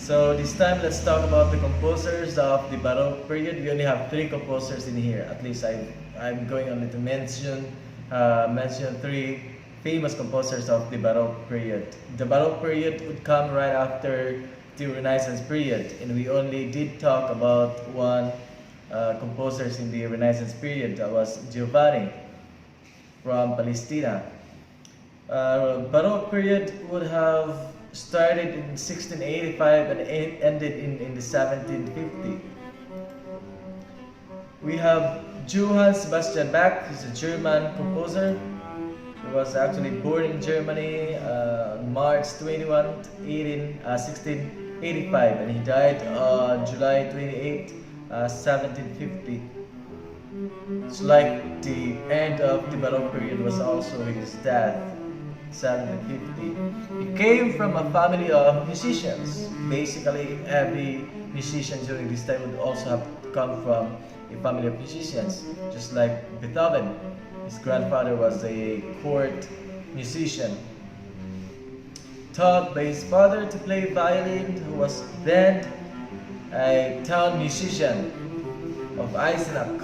So this time, let's talk about the composers of the Baroque period. We only have three composers in here. At least I'm going only to mention three famous composers of the Baroque period. The Baroque period would come right after the Renaissance period, and we only did talk about one composers in the Renaissance period. That was Giovanni from Palestina. Baroque period would have started in 1685 and ended in the 1750. We have Johann Sebastian Bach. He's a German composer. He was actually born in Germany March 21, 1685, and he died on July 28, 1750. It's like the end of the Baroque period was also his death, 1750. He came from a family of musicians. Basically, every musician during this time would also have come from a family of musicians, just like Beethoven. His grandfather was a court musician. Taught by his father to play violin, who was then a town musician of Eisenach.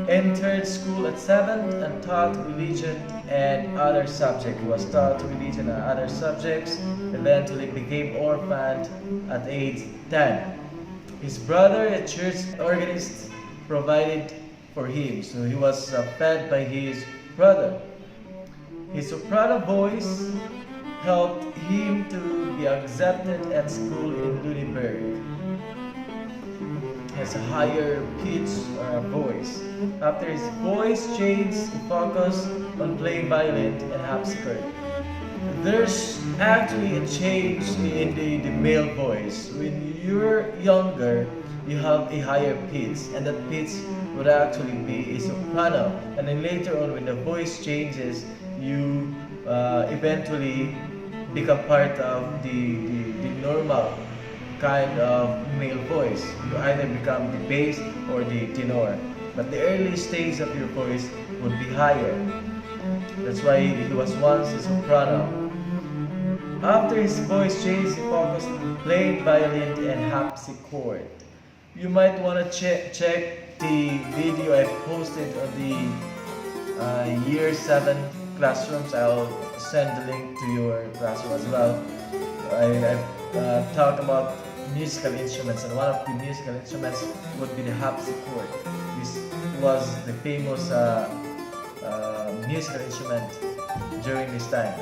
Entered school at 7 and taught religion and other subjects. He was taught religion and other subjects, eventually became orphaned at age 10. His brother, a church organist, provided for him, so he was fed by his brother. His soprano voice helped him to be accepted at school in Lüneburg. He has a higher pitch voice. After his voice changed, he focused on playing violin and harpsichord. There's actually a change in the male voice. When you're younger, you have a higher pitch, and that pitch would actually be a soprano. And then later on, when the voice changes, you eventually become part of the normal kind of male voice. You either become the bass or the tenor. But the early stage of your voice would be higher. That's why he was once a soprano. After his voice changed, he focused on playing violin and harpsichord. You might want to check the video I posted on the year 7 classrooms. I'll send the link to your classroom as well. I talk about musical instruments, and one of the musical instruments would be the harpsichord. This was the famous musical instrument during this time.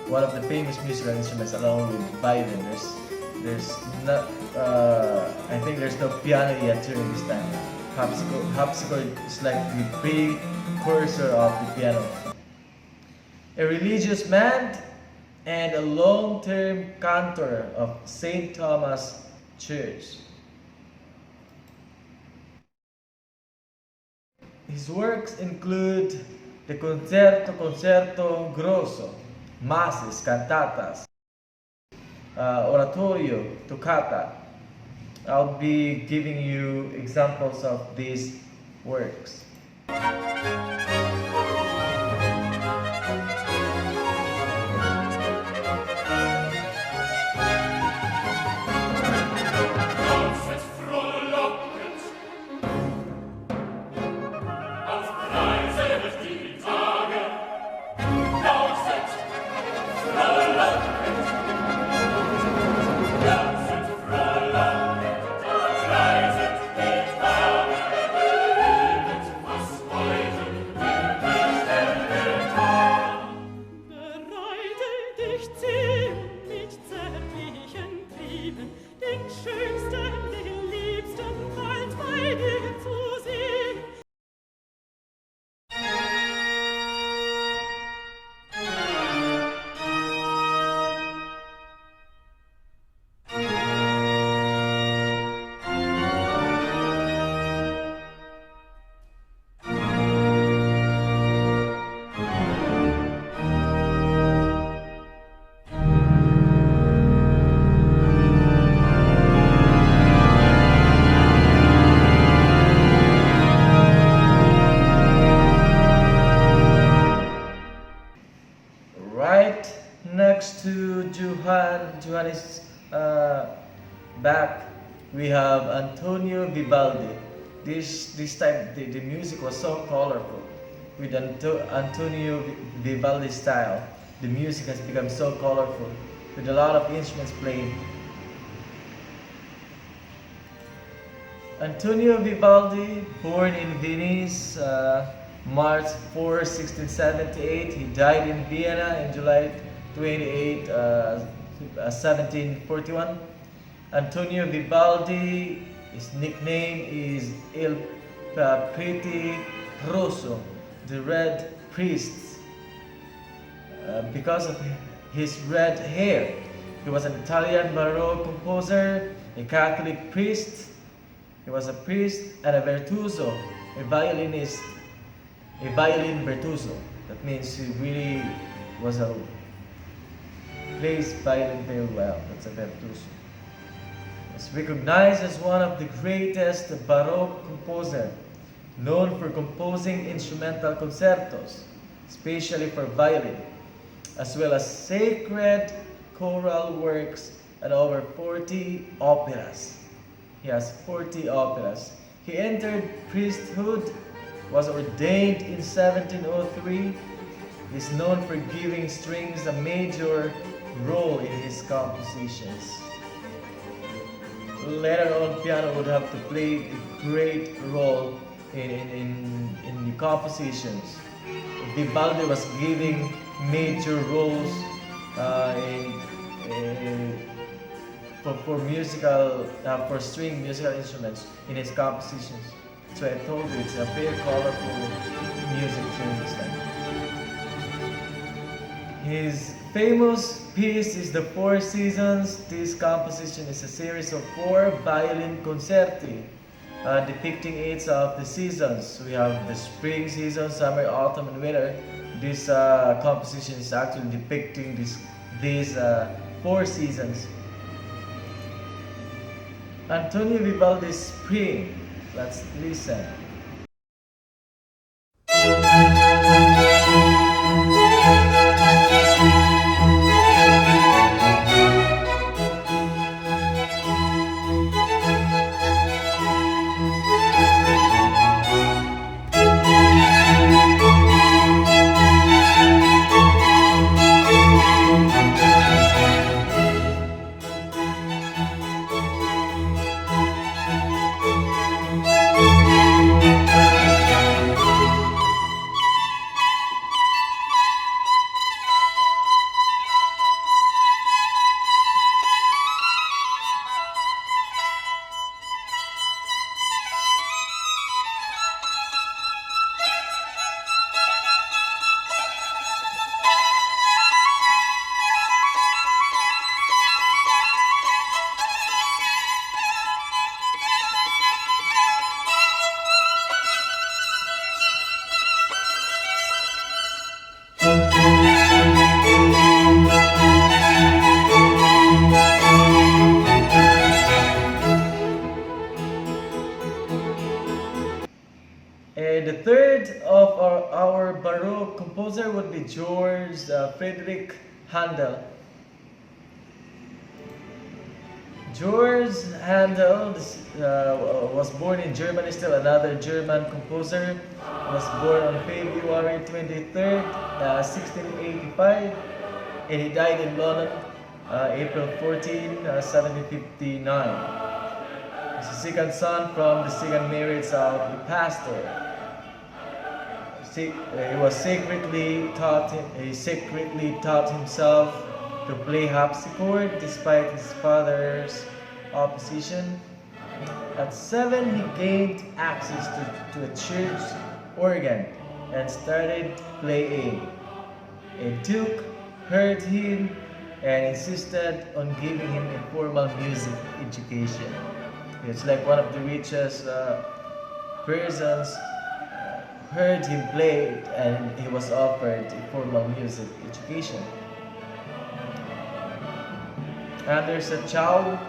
One of the famous musical instruments, along with violin. There's not, I think there's no piano yet during this time. Harpsichord is like the precursor of the piano. A religious man and a long-term cantor of St. Thomas Church. His works include the Concerto Grosso, Masses, Cantatas, Oratorio, Toccata. I'll be giving you examples of these works. Next to Johannes uh, back, we have Antonio Vivaldi. This time the music was so colorful. With Antonio Vivaldi style, the music has become so colorful with a lot of instruments played. Antonio Vivaldi, born in Venice, March 4, 1678. He died in Vienna in July 28, 1741. Antonio Vivaldi, his nickname is Il Prete Rosso, the Red Priest, because of his red hair. He was an Italian Baroque composer, a Catholic priest. He was a priest and a virtuoso, a violinist, a violin virtuoso. That means he really was a plays violin very well. That's a virtuoso. Is recognized as one of the greatest Baroque composer, known for composing instrumental concertos, especially for violin, as well as sacred choral works and over 40 operas. He has 40 operas. He entered priesthood, was ordained in 1703. He's known for giving strings a major role in his compositions. Later on, piano would have to play a great role in the compositions. Vivaldi was giving major roles for musical, for string musical instruments in his compositions. So I told you it's a very colorful music during this time. His famous piece is the Four Seasons. This composition is a series of 4 violin concerti depicting each of the seasons. We have the spring season, summer, autumn, and winter. This composition is actually depicting these 4 seasons. Antonio Vivaldi's Spring. Let's listen. And the third of our Baroque composer would be George Friedrich Handel. George Handel was born in Germany, still another German composer. Was born on February 23rd, 1685, and he died in London, April 14, 1759. He's the second son from the second marriage of the pastor. He secretly taught himself to play harpsichord despite his father's opposition. At 7, he gained access to a church organ and started playing. A duke heard him and insisted on giving him a formal music education. It's like one of the richest persons heard him play and he was offered a formal music education. Anderson Chow,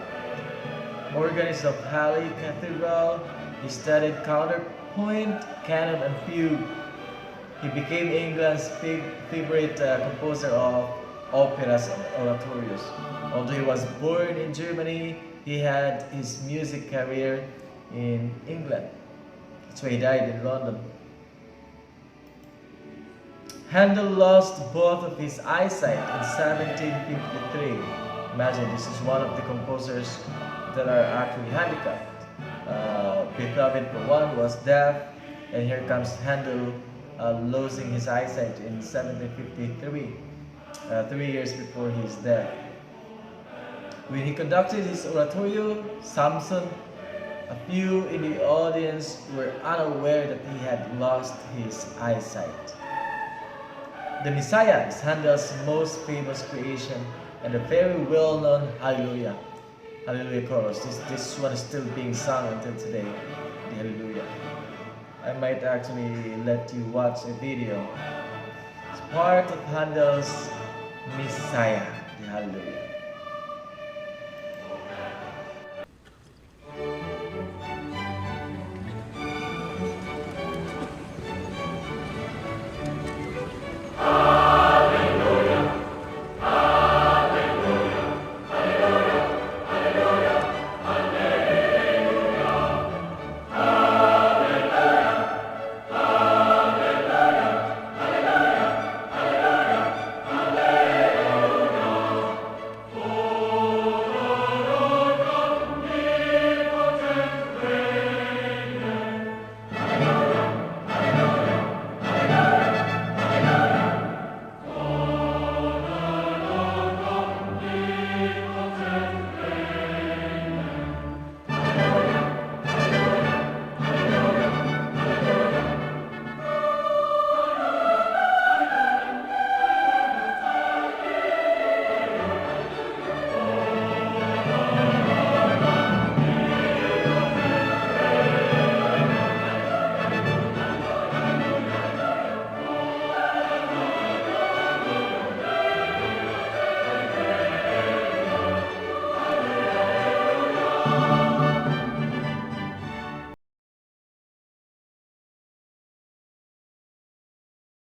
organist of Halle Cathedral, he studied counterpoint, canon, and fugue. He became England's favorite composer of operas and oratorios. Although he was born in Germany, he had his music career in England. That's why he died in London. Handel lost both of his eyesight in 1753. Imagine, this is one of the composers that are actually handicapped. Beethoven, for one, was deaf, and here comes Handel losing his eyesight in 1753, 3 years before his death. When he conducted his oratorio, Samson, a few in the audience were unaware that he had lost his eyesight. The Messiah is Handel's most famous creation and a very well-known Hallelujah. Hallelujah chorus. This one is still being sung until today, the Hallelujah. I might actually let you watch a video. It's part of Handel's Messiah, the Hallelujah.